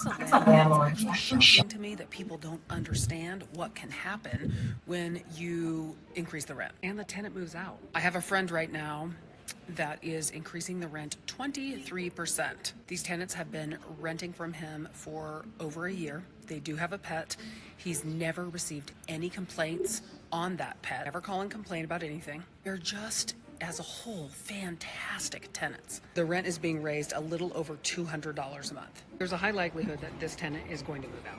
as a landlord, it's actually shocking to me that people don't understand what can happen when you increase the rent and the tenant moves out. I have a friend right now that is increasing the rent 23%. These tenants have been renting from him for over a year. They do have a pet. He's never received any complaints on that pet, never call and complain about anything. They're just, as a whole, fantastic tenants. The rent is being raised a little over $200 a month. There's a high likelihood that this tenant is going to move out.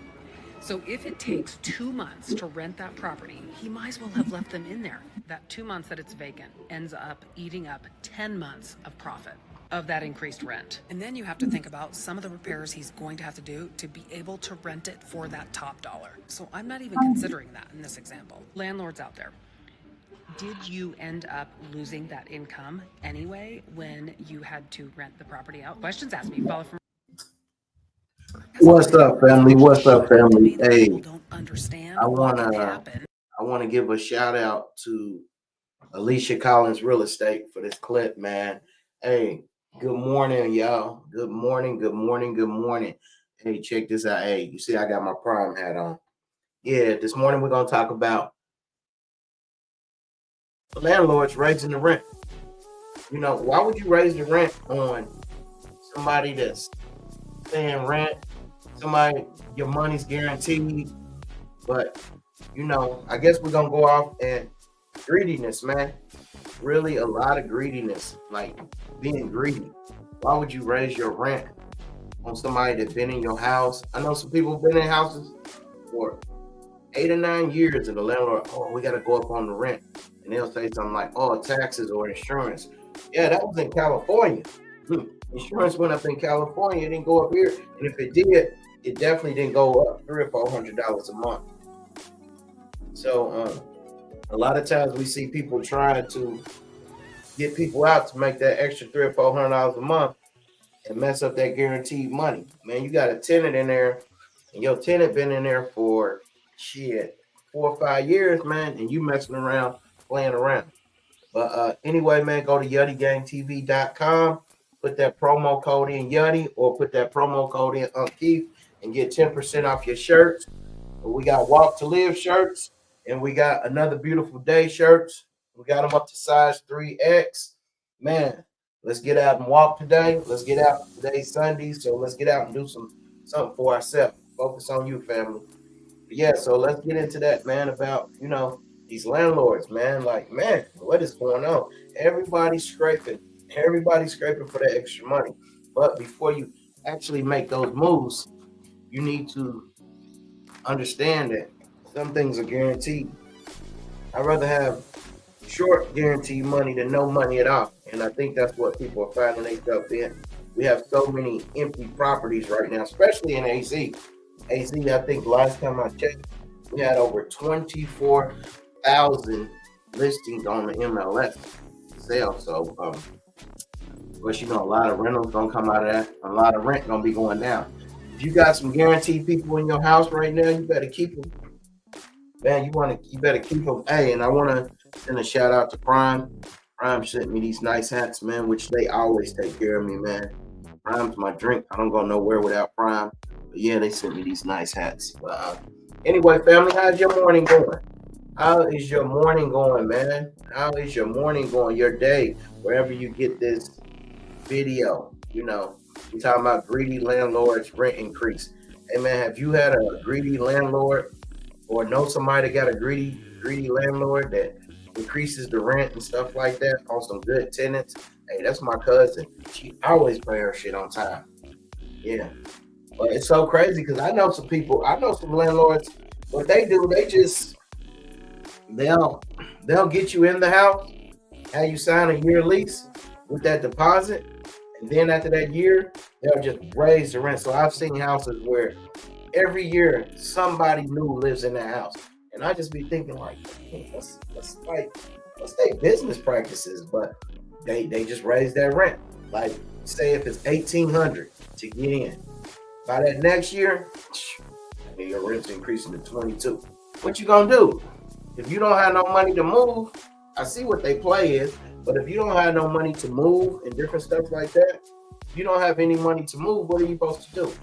So if it takes 2 months to rent that property, he might as well have left them in there. That 2 months that it's vacant ends up eating up 10 months of profit of that increased rent. And then you have to think about some of the repairs he's going to have to do to be able to rent it for that top dollar. So I'm not even considering that in this example. Landlords out there, did you end up losing that income anyway when you had to rent the property out? Questions asked me. Follow from. What's up, family? What's up, family? Hey, Don't understand I what wanna can happen. I wanna give a shout out to Alicia Collins Real Estate for this clip, man. Hey, good morning, y'all. Good morning, good morning, good morning. Hey, check this out. Hey, you see I got my prime hat on. Yeah, this morning we're gonna talk about landlords raising the rent. You know, why would you raise the rent on somebody that's paying rent? Somebody your money's guaranteed, but you know, I guess we're gonna go off and greediness, man. Really, a lot of greediness, like being greedy. Why would you raise your rent on somebody that's been in your house? I know some people have been in houses for 8 or 9 years, and the landlord, oh, we got to go up on the rent, and they'll say something like, oh, taxes or insurance. Yeah, that was in California. Insurance went up in California, it didn't go up here, and if it did, it definitely didn't go up $300 or $400 a month. So a lot of times we see people trying to get people out to make that extra $300 or $400 a month and mess up that guaranteed money. Man, you got a tenant in there, and your tenant been in there for 4 or 5 years, man, and you messing around, playing around. But anyway, man, go to YuttyGangTV.com, put that promo code in Yutty, or put that promo code in Keith, and get 10% off your shirts. We got Walk to Live shirts, and we got Another Beautiful Day shirts. We got them up to size 3X. Man, let's get out and walk today. Let's get out. Today's Sunday, so let's get out and do something for ourselves. Focus on you, family. But yeah, so let's get into that, man, about, you know, these landlords, man. Like, man, what is going on? Everybody's scraping for that extra money. But before you actually make those moves, you need to understand that some things are guaranteed. I'd rather have short guaranteed money than no money at all. And I think that's what people are finding themselves in. We have so many empty properties right now, especially in AZ. AZ, I think last time I checked, we had over 24,000 listings on the MLS sale. So, of course, you know, a lot of rentals gonna come out of that. A lot of rent gonna be going down. If you got some guaranteed people in your house right now, you better keep them. Man, you better keep them. Hey, and I want to send a shout out to Prime. Prime sent me these nice hats, man, which they always take care of me, man. Prime's my drink. I don't go nowhere without Prime. But yeah, they sent me these nice hats. Anyway, family, how's your morning going? How is your morning going, man? How is your morning going? Your day, wherever you get this video, you know, we're talking about greedy landlords rent increase. Hey, man, have you had a greedy landlord or know somebody that got a greedy landlord that increases the rent and stuff like that on some good tenants? Hey, that's my cousin. She always pay her shit on time. Yeah. But it's so crazy because I know some landlords, what they do, they'll get you in the house, have you sign a year lease with that deposit, and then after that year, they'll just raise the rent. So I've seen houses where every year somebody new lives in that house. And I just be thinking like, hey, what's their business practices? But they just raise that rent. Like say if it's $1,800 to get in. By that next year, your rent's increasing to $22. What you gonna do? If you don't have no money to move, I see what they play is, but if you don't have no money to move and different stuff like that, if you don't have any money to move, what are you supposed to do?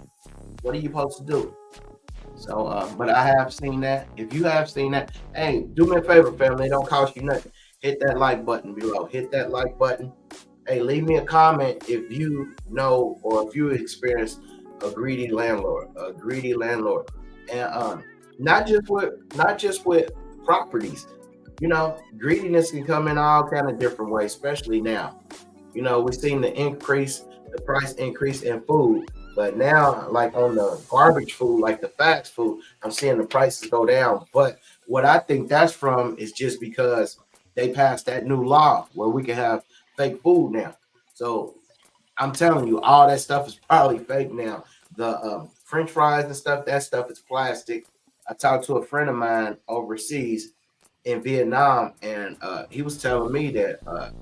What are you supposed to do? So, but I have seen that. If you have seen that, hey, do me a favor, family. It don't cost you nothing. Hit that like button below. Hit that like button. Hey, leave me a comment if you know or if you experienced a greedy landlord, and not just with properties. Greediness can come in all kind of different ways, especially now. We've seen the price increase in food, but now, like on the garbage food, like the fast food, I'm seeing the prices go down. But what I think that's from is just because they passed that new law where we can have fake food now. So I'm telling you, all that stuff is probably fake now. The French fries and stuff, that stuff is plastic. I talked to a friend of mine overseas in Vietnam, and he was telling me that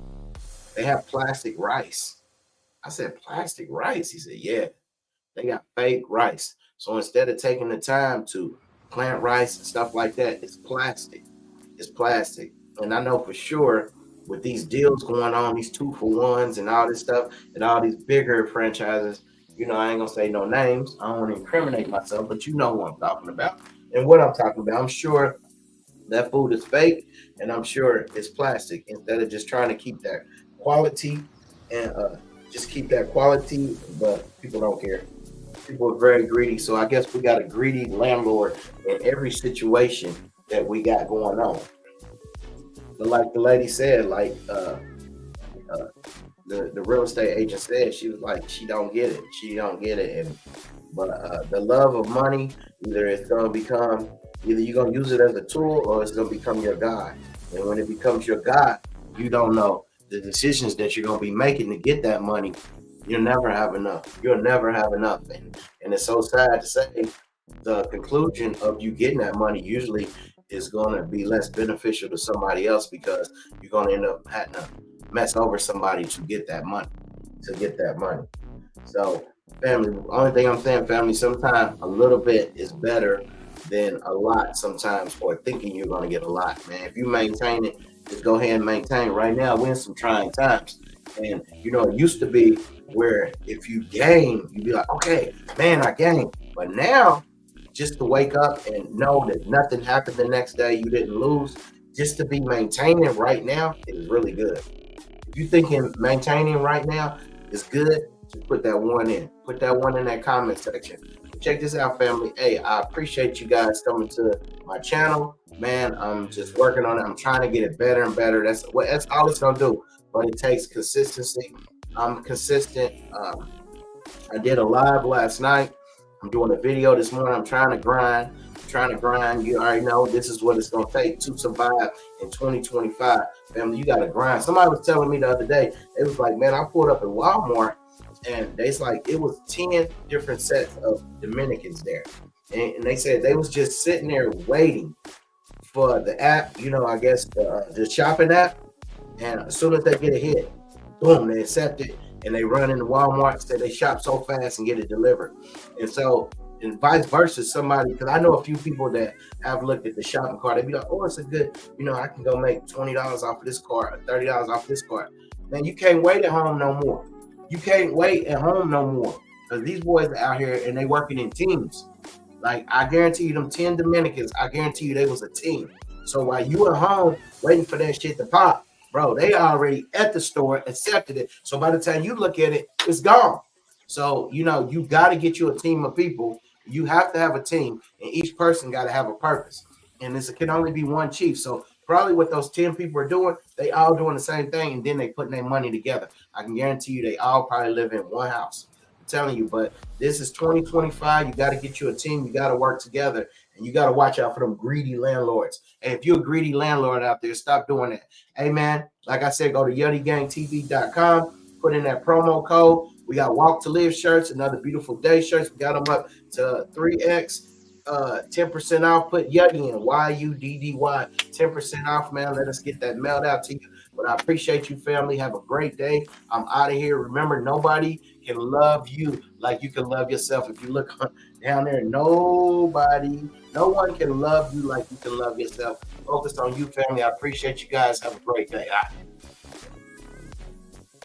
they have plastic rice. I said, plastic rice? He said, yeah, they got fake rice. So instead of taking the time to plant rice and stuff like that, it's plastic. It's plastic. And I know for sure with these deals going on, these 2-for-1s and all this stuff, and all these bigger franchises, I ain't gonna say no names. I don't want to incriminate myself, but you know what I'm talking about. And what I'm talking about, I'm sure that food is fake, and I'm sure it's plastic. Instead of just trying to keep that quality and just keep that quality, but people don't care. People are very greedy. So I guess we got a greedy landlord in every situation that we got going on. But like the lady said, like uh, the real estate agent said, she was like, she don't get it. She don't get it. And but the love of money, either you're gonna use it as a tool or it's gonna become your God. And when it becomes your God, you don't know the decisions that you're gonna be making to get that money. You'll never have enough. You'll never have enough. And it's so sad to say the conclusion of you getting that money usually is going to be less beneficial to somebody else because you're going to end up having to mess over somebody to get that money. So, family, the only thing I'm saying, family, sometimes a little bit is better than a lot sometimes, or thinking you're going to get a lot, man. If you maintain it, just go ahead and maintain. Right now, we're in some trying times. And, it used to be where if you gain, you'd be like, okay, man, I gained. But now, just to wake up and know that nothing happened the next day, you didn't lose, just to be maintaining right now is really good. If you're thinking maintaining right now is good, just put that one in. Put that one in that comment section. Check this out, family. Hey, I appreciate you guys coming to my channel. Man, I'm just working on it. I'm trying to get it better and better. That's all it's gonna do. But it takes consistency. I'm consistent. I did a live last night. I'm doing a video this morning. I'm trying to grind. You already know this is what it's gonna take to survive in 2025. Family, you gotta grind. Somebody was telling me the other day, it was like, man, I pulled up in Walmart and it's like it was 10 different sets of Dominicans there. And they said they was just sitting there waiting for the app, I guess the shopping app. And as soon as they get a hit, boom, they accept it and they run into Walmart, say they shop so fast and get it delivered. And so, and vice versa, somebody, because I know a few people that have looked at the shopping cart, they be like, oh, it's a good, I can go make $20 off of this cart or $30 off this cart. Man, you can't wait at home no more. You can't wait at home no more. Because these boys are out here and they working in teams. Like, I guarantee you, them 10 Dominicans, I guarantee you they was a team. So while you at home waiting for that shit to pop, bro, they already at the store, accepted it. So by the time you look at it, it's gone. So, you got to get you a team of people. You have to have a team, and each person got to have a purpose. And this can only be one chief. So probably what those 10 people are doing, they all doing the same thing, and then they putting their money together. I can guarantee you they all probably live in one house. I'm telling you, but this is 2025. You got to get you a team. You got to work together, and you got to watch out for them greedy landlords. And if you're a greedy landlord out there, stop doing that. Hey, man, like I said, go to YuttyGangTV.com, put in that promo code. We got Walk to Live shirts, another beautiful day shirts. We got them up to 3X, 10% off. Put Yuddy in, YUDDY, 10% off, man. Let us get that mailed out to you. But I appreciate you, family. Have a great day. I'm out of here. Remember, nobody can love you like you can love yourself. If you look down there, no one can love you like you can love yourself. Focus on you, family. I appreciate you guys. Have a great day.